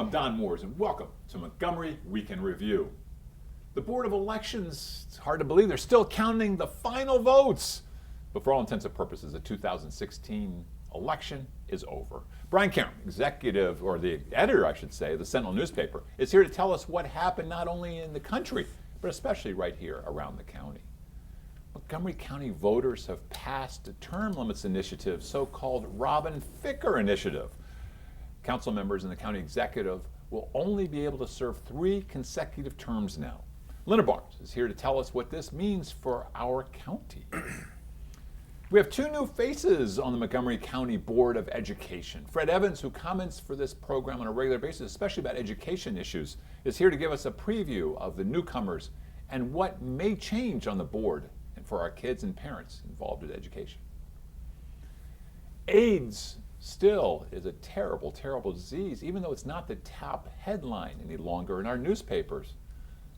I'm Don Moores, and welcome to Montgomery Week in Review. The Board of Elections, it's hard to believe, they're still counting the final votes. But for all intents and purposes, the 2016 election is over. Brian Karem, executive, or the editor, I should say, of the Sentinel newspaper, is here to tell us what happened not only in the country, but especially right here around the county. Montgomery County voters have passed a term limits initiative, so-called Robin Ficker initiative. Council members in the county executive will only be able to serve 3 consecutive terms now. Linna Barnes is here to tell us what this means for our county. We have 2 new faces on the Montgomery County Board of Education. Fred Evans, who comments for this program on a regular basis, especially about education issues, is here to give us a preview of the newcomers and what may change on the board and for our kids and parents involved with education. AIDS still is a terrible, terrible disease, even though it's not the top headline any longer in our newspapers.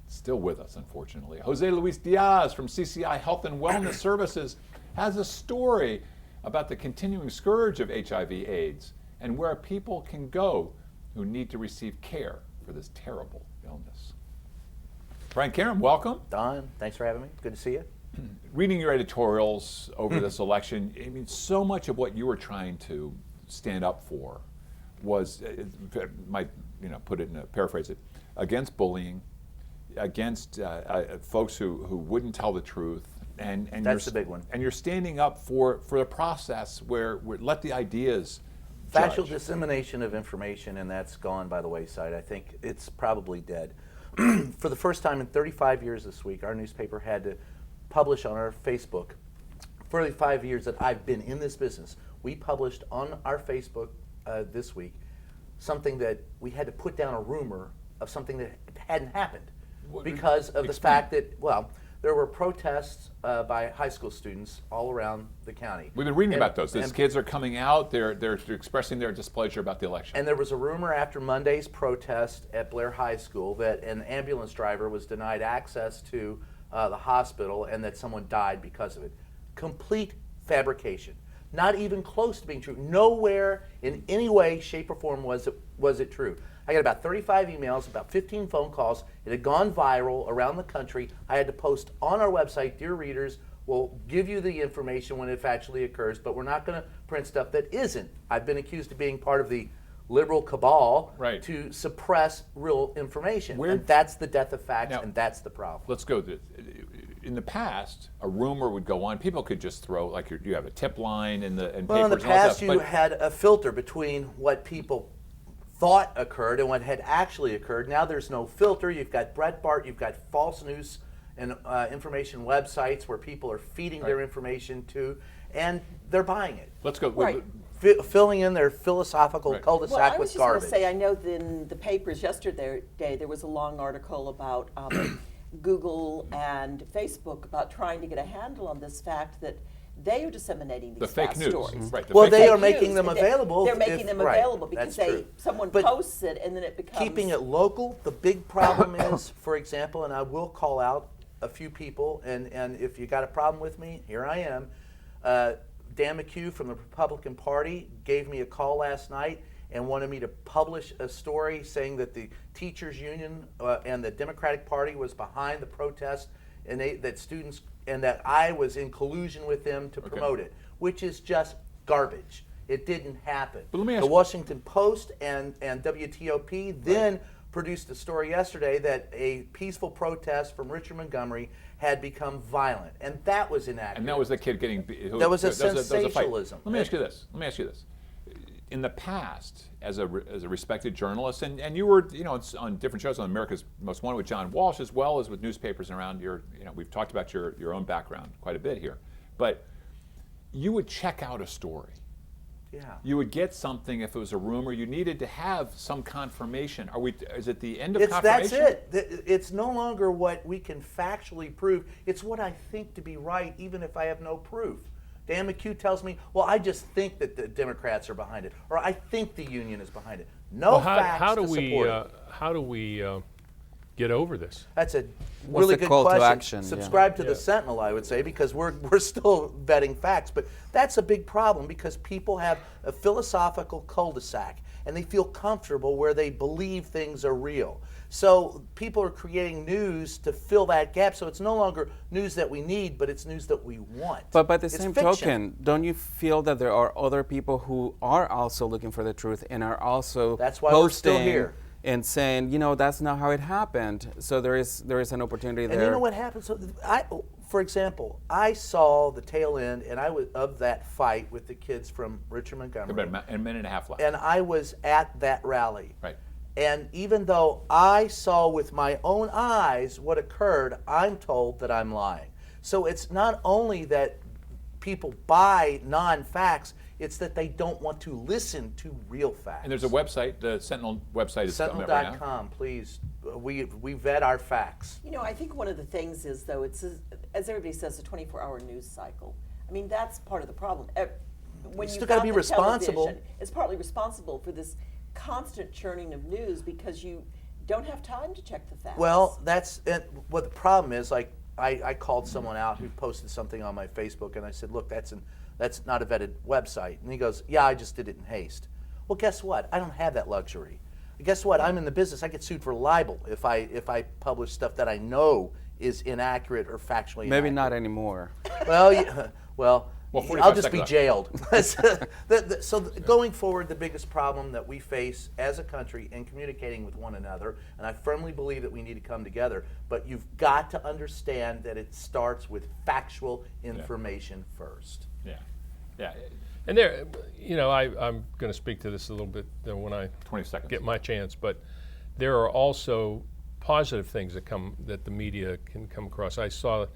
It's still with us, unfortunately. José Luis Diaz from CCI Health and Wellness Services has a story about the continuing scourge of HIV/AIDS and where people can go who need to receive care for this terrible illness. Brian Karem, welcome. Don, thanks for having me. Good to see you. Reading your editorials over this election, I mean, so much of what you were trying to stand up for was, might put it in a paraphrase it, against bullying, against folks who wouldn't tell the truth, and that's the big one. And you're standing up for the process where let the ideas factual judge. Dissemination of information, and that's gone by the wayside. I think it's probably dead. For the first time in 35 years this week, our newspaper had to publish on our Facebook. 35 years that I've been in this business, we published on our Facebook this week something that we had to put down a rumor of something that hadn't happened because of the fact that, well, there were protests by high school students all around the county. We've been reading about those. These kids are coming out, they're expressing their displeasure about the election. And there was a rumor after Monday's protest at Blair High School that an ambulance driver was denied access to the hospital and that someone died because of it. Complete fabrication. Not even close to being true. Nowhere in any way, shape, or form was it true. I got about 35 emails, about 15 phone calls. It had gone viral around the country. I had to post on our website, dear readers, we'll give you the information when it actually occurs, but we're not going to print stuff that isn't. I've been accused of being part of the liberal cabal to suppress real information. And that's the death of facts, and that's the problem. Let's go. In the past, a rumor would go on. People could just throw, like you have a tip line in papers. Well, in the past, you had a filter between what people thought occurred and what had actually occurred. Now there's no filter. You've got Breitbart, you've got false news and information websites where people are feeding their information to, and they're buying it. Let's go. Filling in their philosophical cul-de-sac with garbage. Well, I was just going to say, I know in the papers yesterday there was a long article about Google and Facebook about trying to get a handle on this fact that they are disseminating these fake news. stories. Right, well, they are making them available. They're making them available because someone posts it and then it becomes... Keeping it local, the big problem is, for example, and I will call out a few people, and if you got a problem with me, here I am. Dan McHugh from the Republican Party gave me a call last night and wanted me to publish a story saying that the teachers union and the Democratic Party was behind the protest and that students and that I was in collusion with them to promote it, which is just garbage. It didn't happen. But let me ask the Washington Post and WTOP then produced a story yesterday that a peaceful protest from Richard Montgomery had become violent, and that was inaccurate. And that was the kid getting... That was a sensationalism. Let me ask you this. In the past, as a respected journalist, and you were, on different shows on America's Most Wanted with John Walsh, as well as with newspapers around we've talked about your own background quite a bit here, but you would check out a story. Yeah. You would get something if it was a rumor. You needed to have some confirmation. Is it the end of confirmation? That's it. It's no longer what we can factually prove. It's what I think to be right, even if I have no proof. Dan McHugh tells me, well, I just think that the Democrats are behind it, or I think the union is behind it. No facts to support it. How do we get over this? That's a really good call question. to action? Subscribe to the Sentinel, I would say, because we're still vetting facts. But that's a big problem because people have a philosophical cul-de-sac. and they feel comfortable where they believe things are real. So people are creating news to fill that gap. So it's no longer news that we need, but it's news that we want. But by the It's same fiction. token, don't you feel that there are other people who are also looking for the truth and are also That's why we're still posting here. and saying, that's not how it happened. So there is an opportunity there. And you know what happened? So for example, I saw the tail end, and I was of that fight with the kids from Richard Montgomery. About a minute and a half left. And I was at that rally. Right. And even though I saw with my own eyes what occurred, I'm told that I'm lying. So it's not only that people buy non-facts, it's that they don't want to listen to real facts. And there's a website, the Sentinel website is coming up right now. Sentinel.com, please. We vet our facts. I think one of the things is, though, it's, as everybody says, a 24-hour news cycle. I mean, that's part of the problem. When You you've still gotta got be the responsible. television, it's partly responsible for this constant churning of news because you don't have time to check the facts. Well, that's it. What the problem is. Like I called someone out who posted something on my Facebook, and I said, "Look, that's not a vetted website." And he goes, "Yeah, I just did it in haste." Well, guess what? I don't have that luxury. Guess what? I'm in the business. I get sued for libel if I publish stuff that I know is inaccurate or factually Maybe inaccurate. not anymore. Well, yeah, well, Well, 45 I'll just be seconds jailed. So going forward, the biggest problem that we face as a country in communicating with one another, and I firmly believe that we need to come together, but you've got to understand that it starts with factual information first. Yeah. Yeah. And there, I'm going to speak to this a little bit when I 20 seconds. get my chance, but there are also positive things that the media can come across. I saw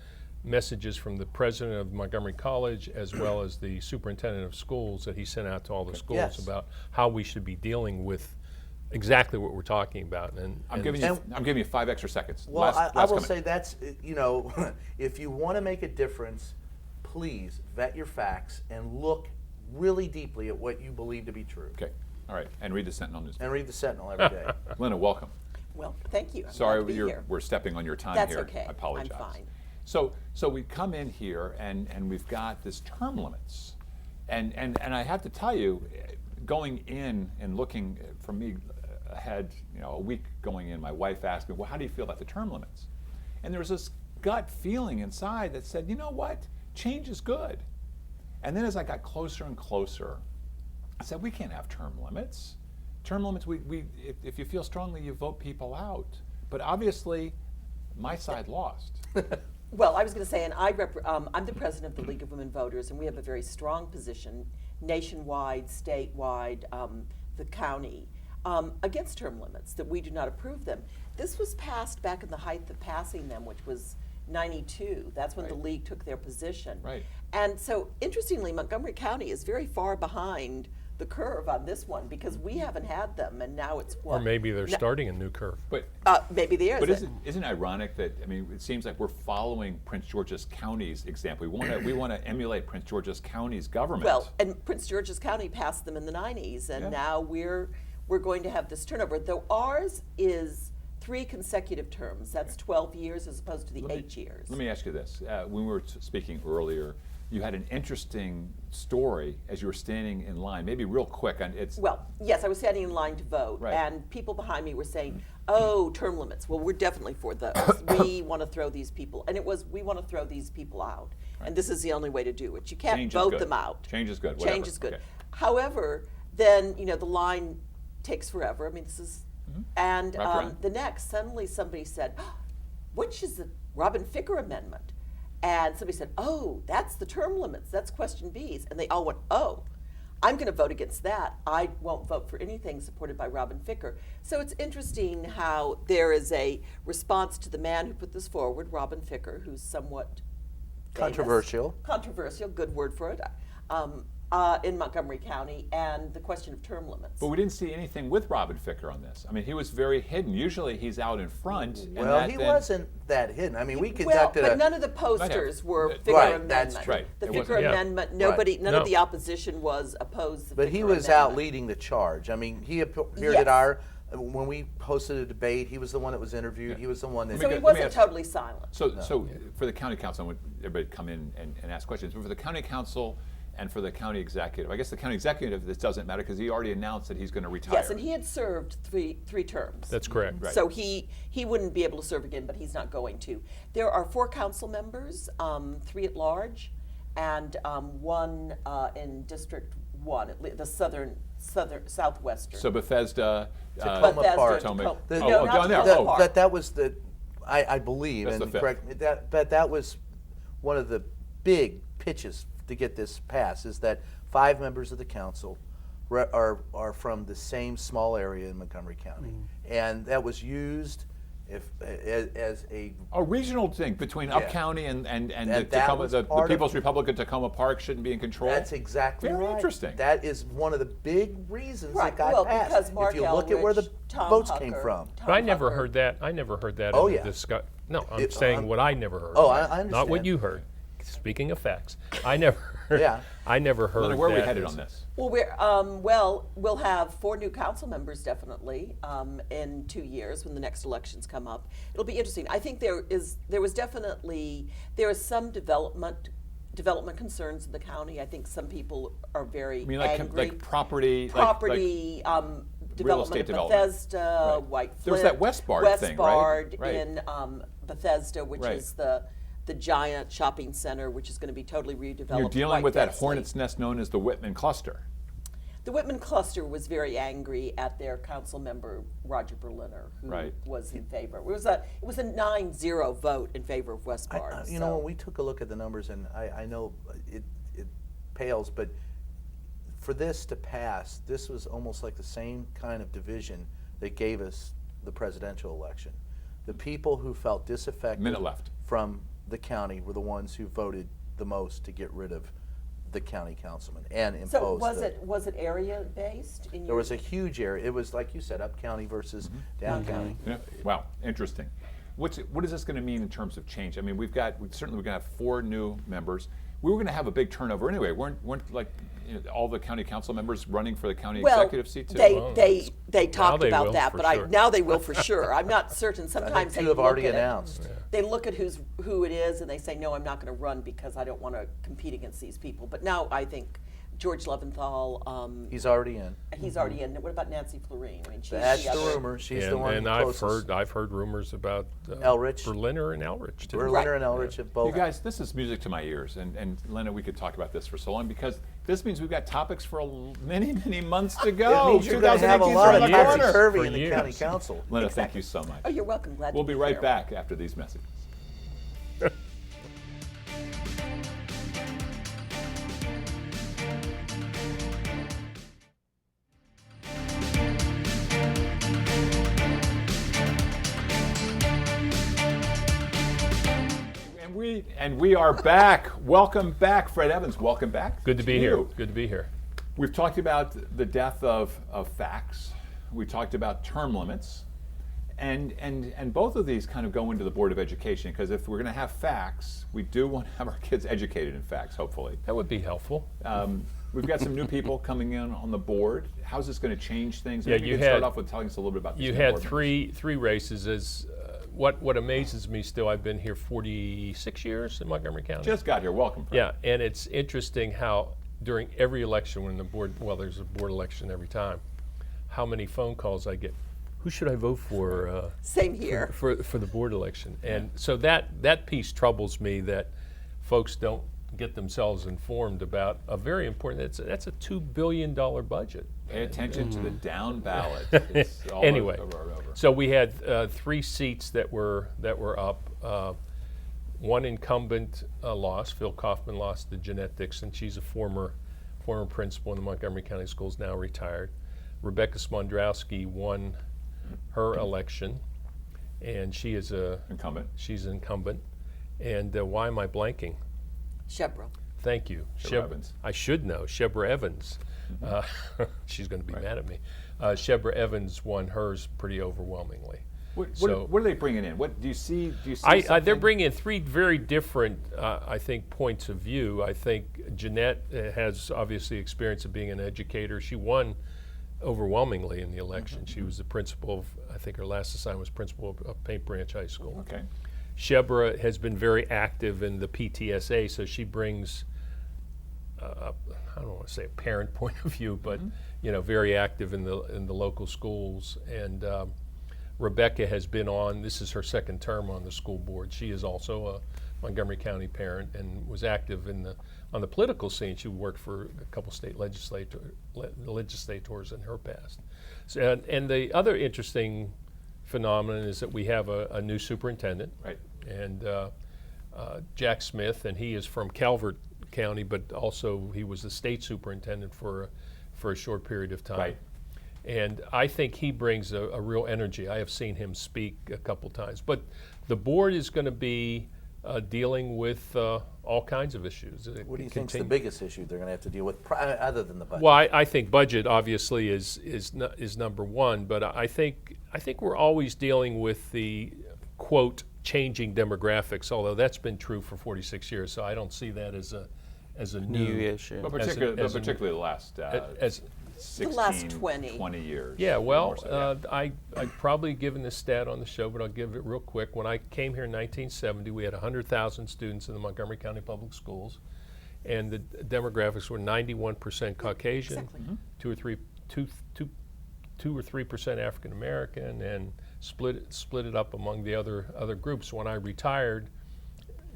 messages from the president of Montgomery College as well as the superintendent of schools that he sent out to all the schools Yes. about how we should be dealing with exactly what we're talking about. And I'm giving you 5 extra seconds. Well, I will comment. say that's, if you want to make a difference, please vet your facts and look really deeply at what you believe to be true. Okay. All right. And read the Sentinel newspaper. And read the Sentinel every day. Linna, welcome. Well, thank you. I'm Sorry, glad to be here. we're stepping on your time That's here. okay. I apologize. I'm fine. So we come in here and we've got this term limits, and I have to tell you, going in and looking for me ahead, a week going in, my wife asked me, well, how do you feel about the term limits? And there was this gut feeling inside that said, you know what, change is good. And then as I got closer and closer, I said, we can't have term limits. Term limits, if you feel strongly, you vote people out. But obviously, my side lost. Well, I was going to say, and I'm the president of the League of Women Voters, and we have a very strong position nationwide, statewide, the county, against term limits, that we do not approve them. This was passed back in the height of passing them, which was 92. That's when the Right. league took their position. Right. And so, interestingly, Montgomery County is very far behind the curve on this one because we haven't had them, and now it's what? or maybe they're starting a new curve. But Maybe there is. But isn't it ironic that, it seems like we're following Prince George's County's example. We want to emulate Prince George's County's government. Well, and Prince George's County passed them in the 90s, and Yeah. now we're going to have this turnover. Though ours is 3 consecutive terms. That's 12 years as opposed to the 8 years. Let me ask you this. When we were speaking earlier, you had an interesting story as you were standing in line, maybe real quick. Well, yes, I was standing in line to vote, Right. and people behind me were saying, oh, term limits. Well, we're definitely for those. We want to throw these people. And it was, we want to throw these people out. Right. And this is the only way to do it. You can't Change is vote good. them out. Change is good, Change whatever. is good. Okay. However, then, the line takes forever. I mean, this is, and Wrapped around. the next, suddenly somebody said, which is the Robin Ficker Amendment? And somebody said, oh, that's the term limits. That's question B's. And they all went, oh, I'm going to vote against that. I won't vote for anything supported by Robin Ficker. So it's interesting how there is a response to the man who put this forward, Robin Ficker, who's somewhat famous. Controversial, good word for it, in Montgomery County, and the question of term limits. But we didn't see anything with Robin Ficker on this. He was very hidden. Usually he's out in front. and Well, he wasn't that hidden. We Well, conducted but none of the posters were Ficker Right, Amendment. that's right. The It Ficker wasn't- yeah. Amendment, nobody, none No. of the opposition was opposed to the But he Ficker was out Amendment. leading the charge. He appeared Yes. at when we hosted a debate, he was the one that was interviewed. Yeah. He was the one that. So he Let me wasn't ask- totally silent. So for the county council, I want everybody to come in and ask questions. But for the county council and for the county executive. I guess the county executive, this doesn't matter because he already announced that he's going to retire. Yes, and he had served three terms. That's correct. Right. So he wouldn't be able to serve again, but he's not going to. There are 4 council members, 3 at large, and 1 in District 1, the southwestern. So Bethesda, Tacoma Park. Tacoma. The- No, not down there. Tacoma Park. That was the, I believe, That's and the correct me, that was one of the big pitches to get this passed, is that 5 members of the council are from the same small area in Montgomery County, and that was used as a A regional thing between Up County and That the, Tacoma, was the part of- People's Republic of Tacoma Park shouldn't be in control. That's exactly Very right. interesting. That is one of the big reasons Right, it got well, passed. because Mark If you look at where the Elrich, Tom votes came Hucker, from. But I Tom never Hucker. heard that. I never heard that. Oh, in yeah. the no, I'm It- saying what I never heard. Oh, I Not what understand. you heard. Speaking of facts, I never heard. Yeah. I never heard. Linda, where are we that headed as- on this? Well, we'll have 4 new council members definitely in 2 years when the next elections come up. It'll be interesting. I think there is some development concerns in the county. I think some people are very I mean, angry. like property, Property development estate at development. Bethesda, Right. White There was Flint, that Westbard thing, right? Westbard Right. in Bethesda, which Right. is the giant shopping center, which is going to be totally redeveloped. You're dealing quite with that densely. hornet's nest known as the Whitman cluster. The Whitman cluster was very angry at their council member Roger Berliner, who Right. was in favor. It was a 9-0 vote in favor of West I- Barnes. you know, when we took a look at the numbers, and I know it pales, but for this to pass, this was almost like the same kind of division that gave us the presidential election. The people who felt disaffected Minute left. from the county were the ones who voted the most to get rid of the county councilman and impose. So was it area based? There was a huge area. It was like you said, up county versus down county. Yeah. Wow, interesting. What is this going to mean in terms of change? I mean, we're going to have 4 new members. We were going to have a big turnover anyway. Weren't like all the county council members running for the county executive seat too? They talked they about will, that, for but sure. now they will for sure. I'm not certain. I Sometimes think 2 they have look already at it. announced. They look at who it is and they say, no, I'm not going to run because I don't want to compete against these people. But now I think George Leventhal, He's already in. he's already in. What about Nancy Florine? I mean, she's That's the other- rumor. She's And, the one and closest. I've heard rumors about Elrich. Berliner and Elrich too. Berliner and Elrich have both. You guys, this is music to my ears, and Linda, we could talk about this for so long because this means we've got topics for many months to go. It means you're going to have a 2018 's lot around of the corner. topsy-turvy For in the years. county council. Linda, thank you so much. Oh, you're welcome. Glad We'll to be right here. back after these messages. And we are back. Welcome back, Fred Evans. Welcome back. Good to be you. here. Good to be here. We've talked about the death of facts. We talked about term limits. And both of these kind of go into the Board of Education because if we're going to have facts, we do want to have our kids educated in facts, hopefully. That would be helpful. We've got some new people coming in on the board. How's this going to change things? Yeah, Maybe you can start had- off with telling us a little bit about these You new had board members. three races. As what amazes me still, I've been here 46 years in Montgomery County. Just got here. Welcome, Fred. Yeah, and it's interesting how during every election, when the board, well, there's a board election every time, how many phone calls I get. Who should I vote for? Same here. For the board election, and so that piece troubles me that folks don't get themselves informed about a very important. That's a $2 billion budget. Pay attention to the down ballot. It's all Anyway, over. so we had 3 seats that were up. One incumbent lost. Phil Kaufman lost to Jeanette Dixon. She's a former principal in the Montgomery County Schools, now retired. Rebecca Smondrowski won her election, and she is Incumbent. She's an incumbent. And why am I blanking? Shebra. Thank you. Shebra Evans. I should know. Shebra Evans. She's going to be mad at me. Shebra Evans won hers pretty overwhelmingly. What So- are they bringing in? What do you see? Do you see They're something? bringing in 3 very different, I think, points of view. I think Jeanette has obviously experience of being an educator. She won overwhelmingly in the election. She was the principal of, I think her last assignment was principal of Paint Branch High School. Okay. Shebra has been very active in the PTSA, so she brings want to say a parent point of view, but you know, very active in the local schools. And Rebecca has been on. This is her second term on the school board. She is also a Montgomery County parent and was active on the political scene. She worked for a couple state legislators in her past. So, and the other interesting phenomenon is that we have a new superintendent, Right. and Jack Smith, and he is from Calvert County, but also he was the state superintendent for a short period of time. Right. And I think he brings a real energy. I have seen him speak a couple times. But the board is going to be dealing with all kinds of issues. What do you think is the biggest issue they're going to have to deal with, other than the budget? Well, I think budget obviously is number one, but I think we're always dealing with the quote changing demographics, although that's been true for 46 years. So I don't see that as a New issue. But As a- particularly the last as 16, The last 20. years. Yeah, well, more so, yeah. I've probably given this stat on the show, but I'll give it real quick. When I came here in 1970, we had 100,000 students in the Montgomery County Public Schools, and the demographics were 91% Caucasian, Exactly. 2 or 3% African American, and split it up among the other groups. When I retired,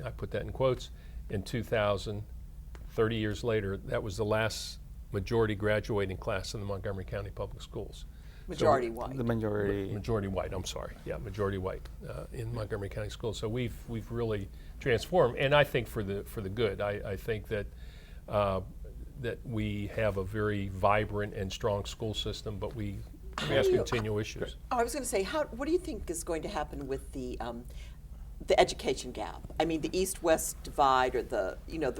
I put that in quotes, in 2000, 30 years later, that was the last majority graduating class in the Montgomery County Public Schools. Majority white. The majority. Majority white, I'm sorry. Yeah, majority white in Montgomery County Schools. So we've really transformed, and I think for the good. I think that that we have a very vibrant and strong school system, but we have continual issues. Oh, I was going to say, what do you think is going to happen with the education gap? I mean, the east-west divide, or the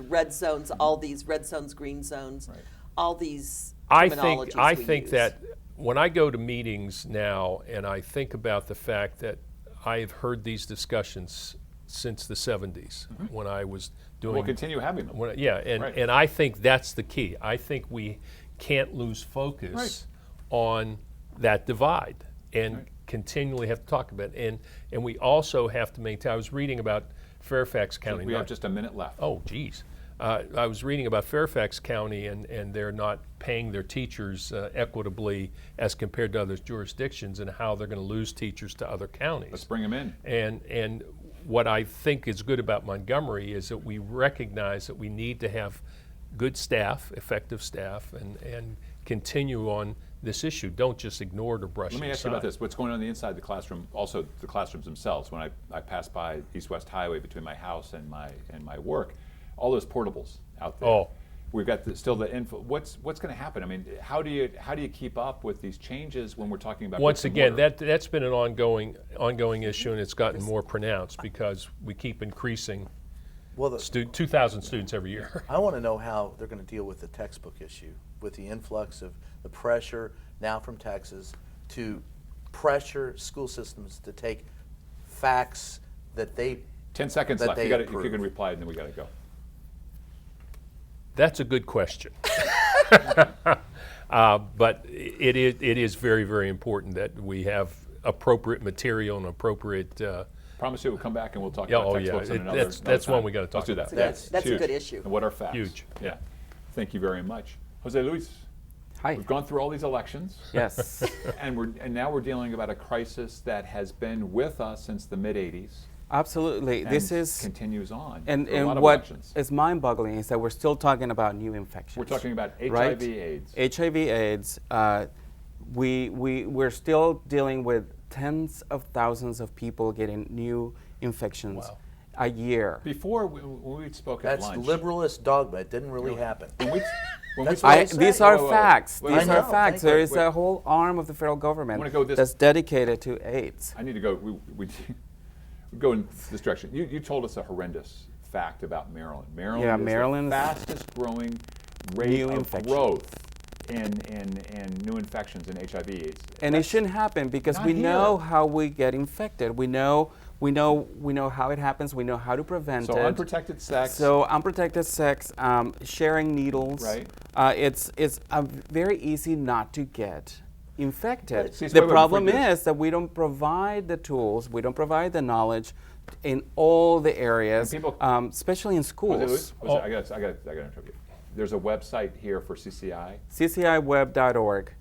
red zones, all these red zones, green zones, Right. all these I terminologies we think use. that when I go to meetings now and I think about the fact that I've heard these discussions since the 70s when I was doing. We'll continue having them. And Right. I think that's the key. I think we can't lose focus Right. on that divide and Right. continually have to talk about it. And we also have to maintain. I was reading about Fairfax County. We have just a minute left. Oh, geez. I was reading about Fairfax County, and they're not paying their teachers equitably as compared to other jurisdictions, and how they're going to lose teachers to other counties. Let's bring them in. And what I think is good about Montgomery is that we recognize that we need to have good staff, effective staff, and continue on this issue. Don't just ignore it or brush it Let me ask aside. you about this. What's going on the inside the classroom? Also, the classrooms themselves. When I pass by East-West Highway between my house and my work, all those portables out there. Oh. We've got still the info. What's going to happen? I mean, how do you keep up with these changes when we're talking about Once bricks and again, mortar? that's been an ongoing issue, and it's gotten more pronounced because we keep increasing Well, 2,000 students every year. I want to know how they're going to deal with the textbook issue, with the influx of the pressure now from Texas to pressure school systems to take facts that they 10 seconds that left. they If you approve. can reply, and then we got to go. That's a good question. But it is very, very important that we have appropriate material and appropriate. Promise you, we'll come back and we'll talk Yeah, about oh, yeah. textbooks in another That's time. one we gotta talk Let's do about. that. That's a huge. good issue. And what are facts? Huge. Yeah. Thank you very much, José Luis. Hi. We've gone through all these elections. Yes. And now we're dealing about a crisis that has been with us since the mid '80s. Absolutely. This and is continues on. and, through a lot and of what elections. is mind-boggling is that we're still talking about new infections. We're talking about right? HIV/AIDS. HIV/AIDS. We're still dealing with tens of thousands of people getting new infections Wow. a year. Before when we spoke at That's lunch. liberalist dogma. It didn't really happen. When we That's spoke- what I These say. are Wait, wait, wait. facts. Wait, These wait, are wait. facts. There is Wait. a whole arm of the federal government wanna go this- that's dedicated to AIDS. I need to go. We go in this direction. You told us a horrendous fact about Maryland. Maryland Yeah, is Maryland's the fastest growing rate new of infection. growth in new infections in HIV/AIDS. And it shouldn't happen because Not we know here. how we get infected. We know how it happens. We know how to prevent So it. unprotected sex. So unprotected sex, sharing needles. Right. It's very easy not to get infected. See, so The wait, problem before you- is that we don't provide the tools, we don't provide the knowledge in all the areas, And people- especially in José schools. Luis, I got to interrupt you. there's a website here for CCI. CCIweb.org.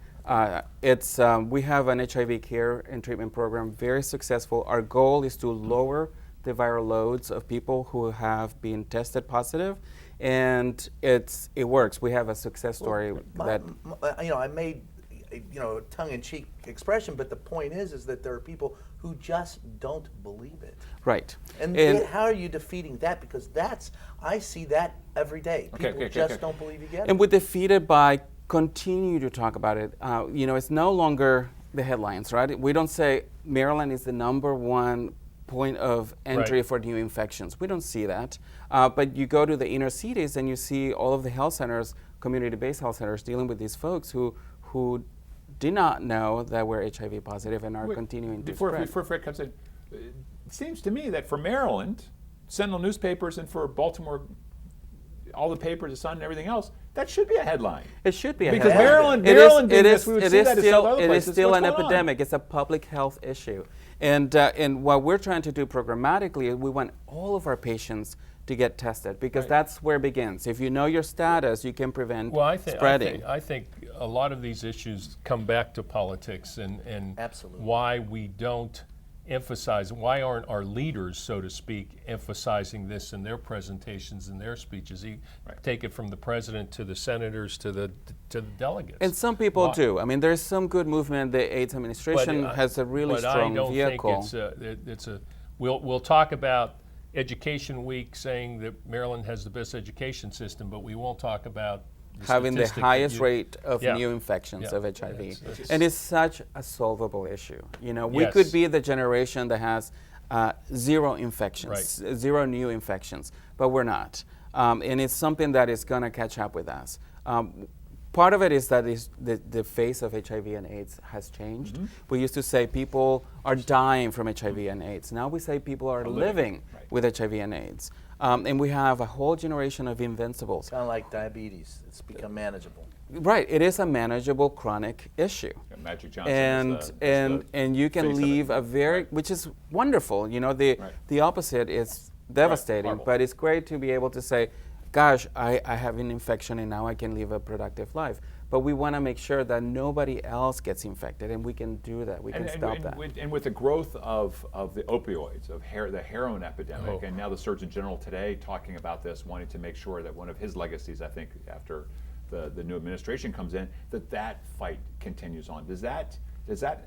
We have an HIV care and treatment program, very successful. Our goal is to lower the viral loads of people who have been tested positive, and it works. We have a success story I made a tongue-in-cheek expression, but the point is that there are people who just don't believe it. Right. And how are you defeating that? Because I see that every day. People don't believe you get it. And we defeat it by continue to talk about it. It's no longer the headlines, right? We don't say Maryland is the #1 point of entry for new infections. We don't see that. But you go to the inner cities and you see all of the health centers, community-based health centers, dealing with these folks who did not know that we're HIV positive and are continuing to spread. Before Fred comes in, it seems to me that for Maryland, Sentinel newspapers, and for Baltimore, all the papers, the Sun, and everything else, that should be a headline. It should be a because headline. Maryland did this. We would see that in some other It places. is still What's an going on? epidemic. It's a public health issue. And what we're trying to do programmatically, we want all of our patients to get tested, because that's where it begins. If you know your status, you can prevent spreading. I think a lot of these issues come back to politics and Absolutely. why we don't emphasize, why aren't our leaders, so to speak, emphasizing this in their presentations and their speeches? Take it from the president to the senators to the delegates. And some people do. I mean, there's some good movement. The AIDS administration has a really strong vehicle. But I don't think we'll talk about Education Week saying that Maryland has the best education system, but we won't talk about having the highest rate of new infections of HIV. And it's such a solvable issue. We could be the generation that has 0 infections, 0 new infections, but we're not. And it's something that is going to catch up with us. Part of it is that the face of HIV and AIDS has changed. Mm-hmm. We used to say people are dying from HIV and AIDS. Now we say people are living with HIV and AIDS. And we have a whole generation of invincibles. Kind of like diabetes. It's become manageable. Right. It is a manageable chronic issue. Magic Johnson and you can leave which is wonderful. The opposite is devastating, but it's great to be able to say, gosh, I have an infection and now I can live a productive life. But we want to make sure that nobody else gets infected, and we can do that. We can stop that. And with the growth of the opioids, the heroin epidemic, and now the Surgeon General today talking about this, wanting to make sure that one of his legacies, I think, after the new administration comes in, that fight continues on. Does that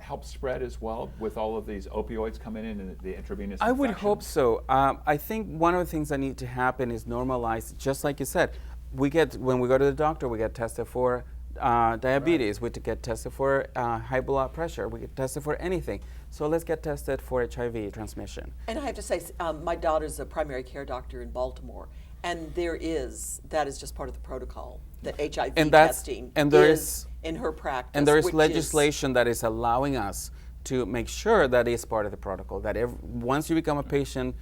help spread as well with all of these opioids coming in and the intravenous I would infections? hope so. I think one of the things that need to happen is normalize, just like you said. When we go to the doctor, we get tested for diabetes, we get tested for high blood pressure, we get tested for anything. So let's get tested for HIV transmission. And I have to say, my daughter's a primary care doctor in Baltimore, and that is just part of the protocol, that HIV testing is in her practice. And there is legislation that is allowing us to make sure that is part of the protocol, that once you become a patient,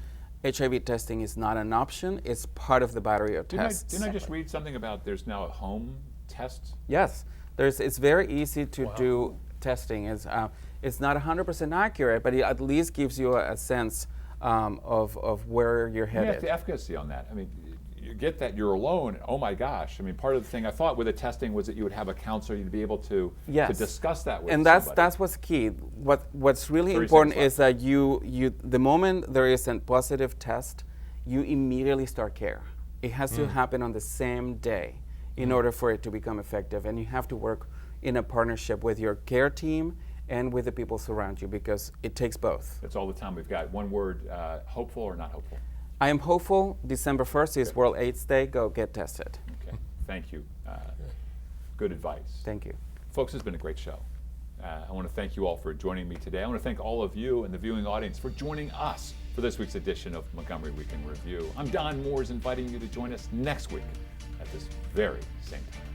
HIV testing is not an option, it's part of the battery of tests. Didn't I just read something about there's now a home test? Yes, it's very easy to do testing. It's not 100% accurate, but it at least gives you a sense of where you're headed. You have the efficacy on that. I mean, you get that you're alone. Oh my gosh! I mean, part of the thing I thought with the testing was that you would have a counselor, you'd be able to discuss that with. And that's what's key. What's really important is that the moment there is a positive test, you immediately start care. It has to happen on the same day in order for it to become effective, and you have to work in a partnership with your care team and with the people surround you, because it takes both. That's all the time we've got. One word: hopeful or not hopeful? I am hopeful. December 1st is World AIDS Day. Go get tested. Okay, thank you. Good advice. Thank you. Folks, it's been a great show. I want to thank you all for joining me today. I want to thank all of you and the viewing audience for joining us for this week's edition of Montgomery Week in Review. I'm Don Moores, inviting you to join us next week at this very same time.